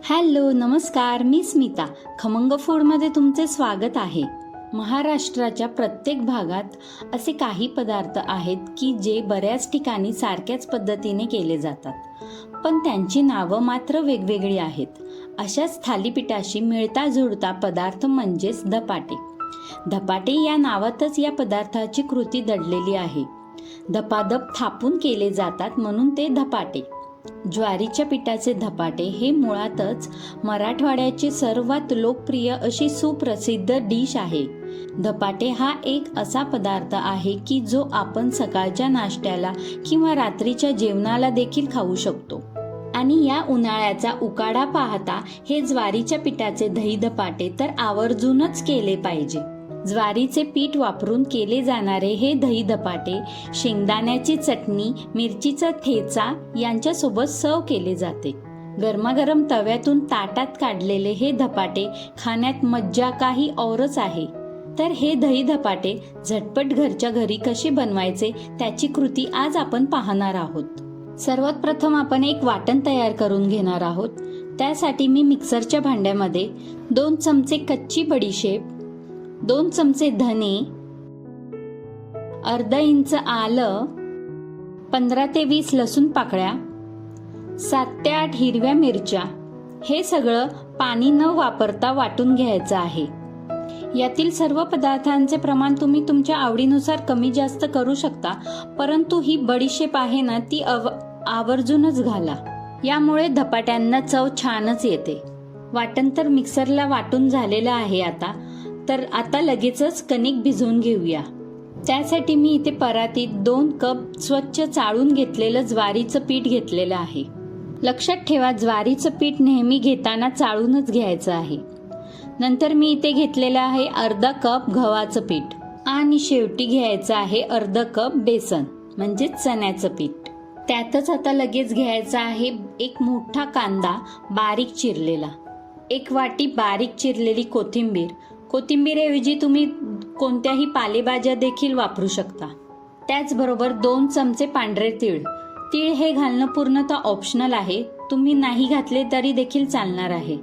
Hello नमस्कार, मी स्मिता. खमंग फूडमध्ये तुमचे स्वागत आहे. महाराष्ट्राच्या प्रत्येक भागात असे काही पदार्थ आहेत की जे बऱ्याच ठिकाणी सारख्याच पद्धतीने केले जातात, पण त्यांची नावं मात्र वेगवेगळी आहेत. अशाच थालीपीठाशी मिळता जुळता पदार्थ म्हणजेच धपाटे. धपाटे या नावातच या पदार्थाची कृती दडलेली आहे. धपाधप थापून केले जातात म्हणून ते धपाटे. ज्वारीच्या पिठाचे धपाटे हे मुळातच मराठवाड्याची सर्वात लोकप्रिय अशी सुप्रसिद्ध डिश आहे. धपाटे हा एक असा पदार्थ आहे की जो आपण सकाळच्या नाश्त्याला किंवा रात्रीच्या जेवणाला देखील खाऊ शकतो. आणि या उन्हाळ्याचा उकाडा पाहता हे ज्वारीच्या पिठाचे दही धपाटे तर आवर्जूनच केले पाहिजे. ज्वारीचे पीठ वापरून केले जाणारे हे दही धपाटे शेंगदाण्याची चटणी, मिरचीचा ठेचा यांच्यासोबत सर्व केले जाते. गरमागरम तव्यातून ताटात काढलेले हे धपाटे खाण्यात मज्जा काही औरच आहे. तर हे दही धपाटे झटपट घरच्या घरी कसे बनवायचे त्याची कृती आज आपण पाहणार आहोत. सर्वात प्रथम आपण एक वाटण तयार करून घेणार आहोत. त्यासाठी मी मिक्सरच्या भांड्यामध्ये 2 चमचे कच्ची बडीशेप, 2 चमचे धने, अर्धा इंच आलं, 15 ते 20 लसूण पाकळ्या, 7 ते 8 हिरव्या मिरच्या हे सगळं पाणी न वापरता वाटून घ्यायचं आहे. यातील सर्व पदार्थांचे प्रमाण तुम्ही तुमच्या आवडीनुसार कमी जास्त करू शकता, परंतु ही बडीशेप आहे ना ती आवर्जूनच घाला. यामुळे धपाट्यांना चव छानच येते. वाटण तर मिक्सरला वाटून झालेलं आहे. आता लगेचच कणिक भिजवून घेऊया. त्यासाठी मी इथे परातीत 2 कप स्वच्छ चाळून घेतलेलं ज्वारीचं पीठ घेतलेलं आहे. लक्षात ठेवा, ज्वारीचं पीठ नेहमी घेताना चाळूनच घ्यायचं आहे. नंतर मी इथे घेतलेलं आहे अर्धा कप गव्हाचं पीठ आणि शेवटी घ्यायचं आहे अर्धा कप बेसन म्हणजे चण्याचं पीठ. त्यातच आता लगेच घ्यायचा आहे एक मोठा कांदा बारीक चिरलेला, 1 वाटी बारीक चिरलेली कोथिंबीरऐवजी तुम्ही कोणत्याही पालेभाज्या देखील वापरू शकता. त्याचबरोबर 2 चमचे पांढरे तीळ हे घालणं पूर्णतः ऑप्शनल आहे. तुम्ही नाही घातले तरी देखील चालणार आहे.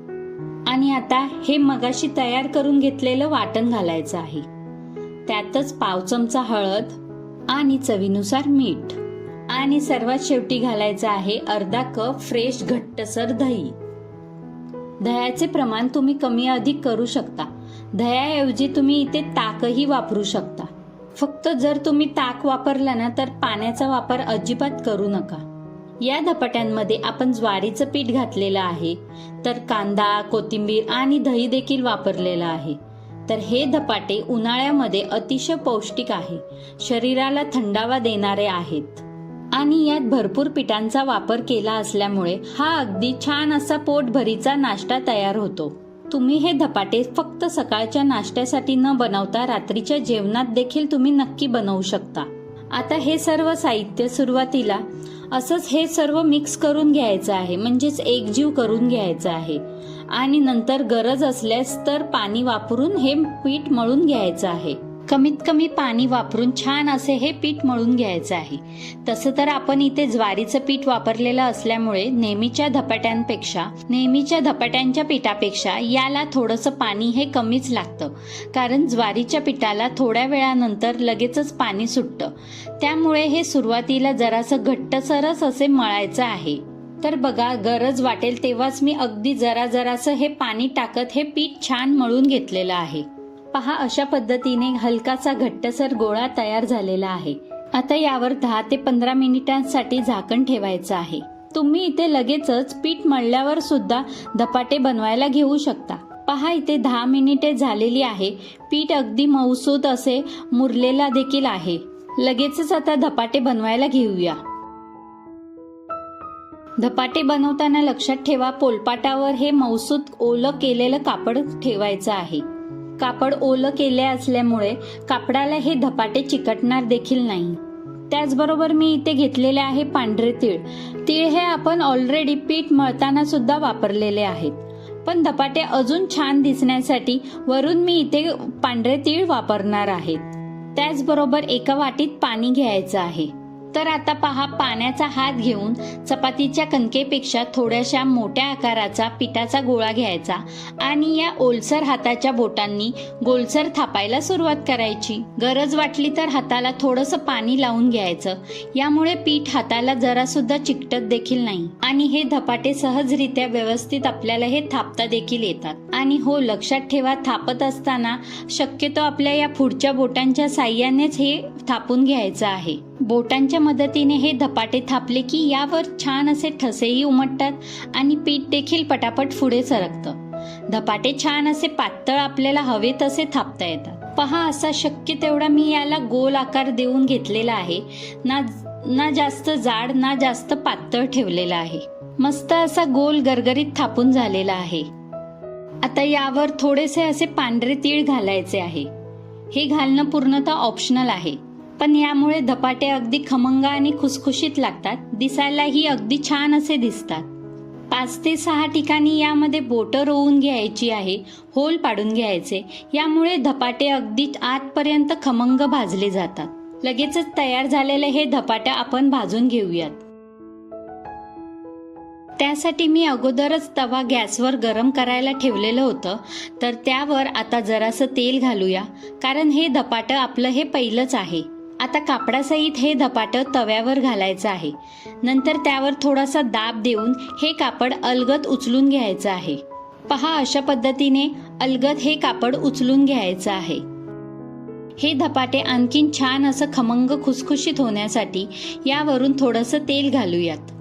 आणि आता हे मगाशी तयार करून घेतलेलं वाटण घालायचं आहे. त्यातच पाव चमचा हळद आणि चवीनुसार मीठ आणि सर्वात शेवटी घालायचं आहे अर्धा कप फ्रेश घट्टसर दही. दह्याचे प्रमाण तुम्ही कमी अधिक करू शकता. दह्याऐवजी तुम्ही इथे ताकही वापरू शकता. फक्त जर तुम्ही ताक वापरला ना तर पाण्याचा वापर अजिबात करू नका. या धपाट्यांमध्ये आपण ज्वारीचं पीठ घातलेलं आहे, तर कांदा, कोथिंबीर आणि दही देखील वापरलेलं आहे. तर हे धपाटे उन्हाळ्यामध्ये अतिशय पौष्टिक आहे, शरीराला थंडावा देणारे आहेत आणि यात भरपूर पिठांचा वापर केला असल्यामुळे हा अगदी छान असा पोटभरीचा नाश्ता तयार होतो. तुम्ही हे धपाटे फक्त सकाळच्या नाश्त्यासाठी न बनवता रात्रीच्या जेवणात देखील तुम्ही नक्की बनवू शकता. आता हे सर्व साहित्य सुरुवातीला असंच हे सर्व मिक्स करून घ्यायचं आहे, म्हणजेच एकजीव करून घ्यायचं आहे. आणि नंतर गरज असल्यास तर पाणी वापरून हे पीठ मळून घ्यायचं आहे. कमीत कमी पाणी वापरून छान असे हे पीठ मळून घ्यायचं आहे. तसं तर आपण इथे ज्वारीचं पीठ वापरलेलं असल्यामुळे नेहमीच्या धपाट्यांच्या पिठापेक्षा याला थोडंसं पाणी हे कमीच लागतं, कारण ज्वारीच्या पिठाला थोड्या वेळानंतर लगेचच पाणी सुटतं. त्यामुळे हे सुरुवातीला जरासं घट्टसरच असे मळायचं आहे. तर बघा, गरज वाटेल तेव्हाच मी अगदी जरासं हे पाणी टाकत हे पीठ छान मळून घेतलेलं आहे. पहा, अशा पद्धतीने हलकासा घट्टसर गोळा तयार झालेला आहे. आता यावर 10 ते 15 मिनिटांसाठी झाकण ठेवायचं आहे. तुम्ही इथे लगेचच पीठ मळल्यावर सुद्धा धपाटे बनवायला घेऊ शकता. पहा, इथे 10 मिनिटे झालेली आहे. पीठ अगदी मऊसूत असे मुरलेला देखील आहे. लगेचच आता धपाटे बनवायला घेऊया. धपाटे बनवताना लक्षात ठेवा, पोलपाटावर हे मऊसूत ओलं केलेलं कापड ठेवायचं आहे. कापड ओलं केले असल्यामुळे कापडाला हे धपाटे चिकटणार देखील नाही. त्याचबरोबर मी इथे घेतलेले आहे पांढरे तीळ हे आपण ऑलरेडी पीठ मळताना सुद्धा वापरलेले आहेत, पण धपाटे अजून छान दिसण्यासाठी वरून मी इथे पांढरे तीळ वापरणार आहेत. त्याचबरोबर एका वाटीत पाणी घ्यायचं आहे. तर आता पहा, पाण्याचा हात घेऊन चपातीच्या कणकेपेक्षा थोड्याशा मोठ्या आकाराचा पिठाचा गोळा घ्यायचा आणि या ओलसर हाताच्या बोटांनी गोलसर थापायला सुरुवात करायची. गरज वाटली तर हाताला थोडंसं पाणी लावून घ्यायचं. यामुळे पीठ हाताला जरा सुद्धा चिकटत देखील नाही आणि हे धपाटे सहजरित्या व्यवस्थित आपल्याला हे थापता देखील येतात. आणि हो, लक्षात ठेवा, थापत असताना शक्यतो आपल्या या पुढच्या बोटांच्या साह्यानेच हे थापून घ्यायचं आहे. बोटांच्या मदतीने हे धपाटे थापले की यावर छान असे ठसेही उमटतात आणि पीठ देखील पटापट पुढे सरकतं. धपाटे छान असे पातळ आपल्याला हवे तसे थापता येतात. पहा, असा शक्य तेवढा मी याला गोल आकार देऊन घेतलेला आहे. ना जास्त जाड ना जास्त पातळ ठेवलेला आहे. मस्त असा गोल गरगरीत थापून झालेला आहे. आता यावर थोडेसे असे पांढरे तीळ घालायचे आहे. हे घालणं पूर्णतः ऑप्शनल आहे, पण यामुळे धपाटे अगदी खमंग आणि खुसखुशीत लागतात. दिसायलाही अगदी छान असे दिसतात. 5 ते 6 ठिकाणी यामध्ये बोटं रोवून घ्यायची आहे, होल पाडून घ्यायचे. यामुळे धपाटे अगदी आतपर्यंत खमंग भाजले जातात. लगेचच तयार झालेले हे धपाटे आपण भाजून घेऊयात. त्यासाठी मी अगोदरच तवा गॅसवर गरम करायला ठेवलेलं होतं, तर त्यावर आता जरासं तेल घालूया, कारण हे धपाटं आपलं हे पहिलंच आहे. आता कापडासहित हे धपाटं तव्यावर घालायचं आहे. नंतर त्यावर थोडासा दाब देऊन हे कापड अलगद उचलून घ्यायचं आहे. पहा, अशा पद्धतीने अलगद हे कापड उचलून घ्यायचं आहे. हे धपाटे आणखीन छान असं खमंग खुसखुशीत होण्यासाठी यावरून थोडंसं तेल घालूयात.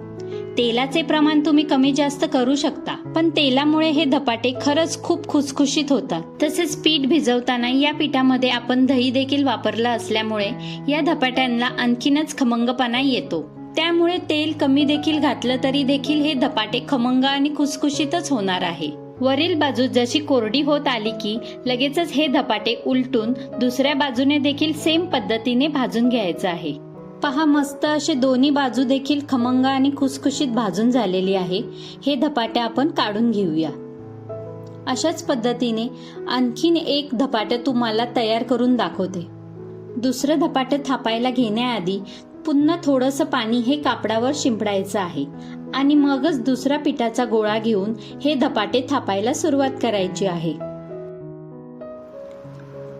तेलाचे प्रमाण तुम्ही कमी जास्त करू शकता, पण तेलामुळे हे धपाटे खरंच खूप खुसखुशीत होतात. तसेच पीठ भिजवताना या पिठामध्ये आपण दही देखील वापरलं असल्यामुळे या धपाट्यांना आणखीनच खमंगपणा येतो. त्यामुळे तेल कमी देखील घातलं तरी देखील हे धपाटे खमंग आणि खुसखुशीतच होणार आहे. वरील बाजू जशी कोरडी होत आली की लगेचच हे धपाटे उलटून दुसऱ्या बाजूने देखील सेम पद्धतीने भाजून घ्यायचं आहे. पहा, मस्त असे दोन्ही बाजू देखील खमंग आणि खुसखुशीत भाजून झालेली आहे. हे धपाटे आपण काढून घेऊया. अशाच पद्धतीने आणखीन एक धपाटे तुम्हाला तयार करून दाखवते. दुसरं धपाटे थापायला घेण्याआधी पुन्हा थोडंसं पाणी हे कापडावर शिंपडायचं आहे आणि मगच दुसरा पिठाचा गोळा घेऊन हे धपाटे थापायला सुरुवात करायची आहे.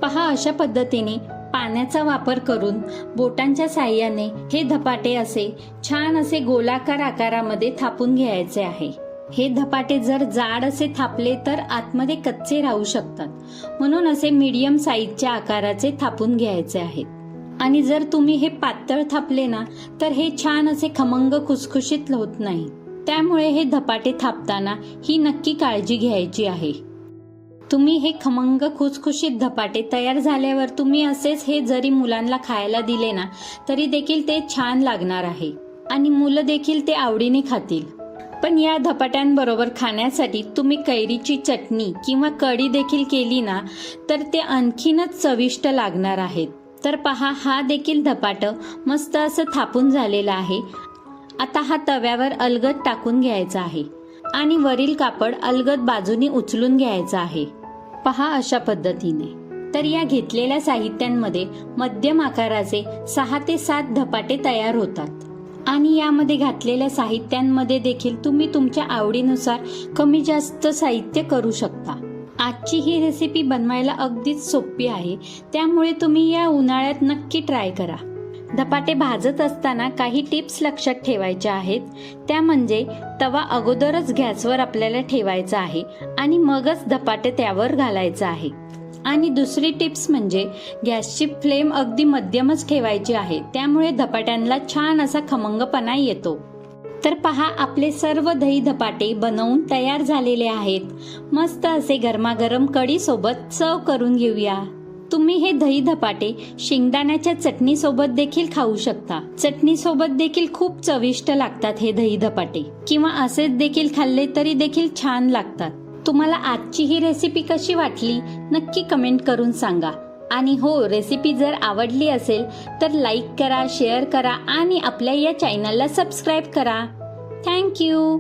पहा, अशा पद्धतीने पाण्याचा वापर करून बोटांच्या साह्याने हे धपाटे असे छान असे गोलाकार आकारामध्ये थापून घ्यायचे आहे. हे धपाटे जर जाड असे थापले तर आतमध्ये कच्चे राहू शकतात, म्हणून असे मीडियम साईजच्या आकाराचे थापून घ्यायचे आहेत. आणि जर तुम्ही हे पातळ थापले ना तर हे छान असे खमंग खुसखुशीत होत नाही. त्यामुळे हे धपाटे थापताना ही नक्की काळजी घ्यायची आहे. तुम्ही हे खमंग खुसखुशीत धपाटे तयार झाल्यावर तुम्ही असेच हे जरी मुलांना खायला दिले ना तरी देखील ते छान लागणार आहे आणि मुलं देखील ते आवडीने खातील. पण या धपाट्यांबरोबर खाण्यासाठी तुम्ही कैरीची चटणी किंवा कढी देखील केली ना तर ते आणखीनच चविष्ट लागणार आहेत. तर पहा, हा देखील धपाटं मस्त असं थापून झालेला आहे. आता हा तव्यावर अलगद टाकून घ्यायचा आहे आणि वरील कापड अलगद बाजूनी उचलून घ्यायचं आहे. पहा, अशा पद्धतीने. तर या घेतलेल्या साहित्यांमध्ये मध्यम आकाराचे 6 ते 7 धपाटे तयार होतात आणि यामध्ये घातलेल्या साहित्यांमध्ये देखील तुम्ही तुमच्या आवडीनुसार कमी जास्त साहित्य करू शकता. आजची ही रेसिपी बनवायला अगदीच सोपी आहे, त्यामुळे तुम्ही या उन्हाळ्यात नक्की ट्राय करा. धपाटे भाजत असताना काही टिप्स लक्षात ठेवायच्या आहेत. त्या म्हणजे तवा अगोदरच गॅसवर आपल्याला ठेवायचा आहे आणि मगच धपाटे त्यावर घालायचं आहे. आणि दुसरी टिप्स म्हणजे गॅसची फ्लेम अगदी मध्यमच ठेवायची आहे, त्यामुळे धपाट्यांना छान असा खमंगपणा येतो. तर पहा, आपले सर्व दही धपाटे बनवून तयार झालेले आहेत. मस्त असे गरमागरम कढी सोबत सर्व करून घेऊया. तुम्ही हे दही धपाटे शेंगदाण्याच्या चटणी सोबत देखील खाऊ शकता. चटणी सोबत देखील खूप चविष्ट लागतात हे दही धपाटे, किंवा असेच देखील खाल्ले तरी देखील छान लागतात. तुम्हाला आजची ही रेसिपी कशी वाटली नक्की कमेंट करून सांगा. आणि हो, रेसिपी जर आवडली असेल तर लाईक करा, शेअर करा आणि आपल्या या चॅनलला सबस्क्राईब करा. थँक्यू.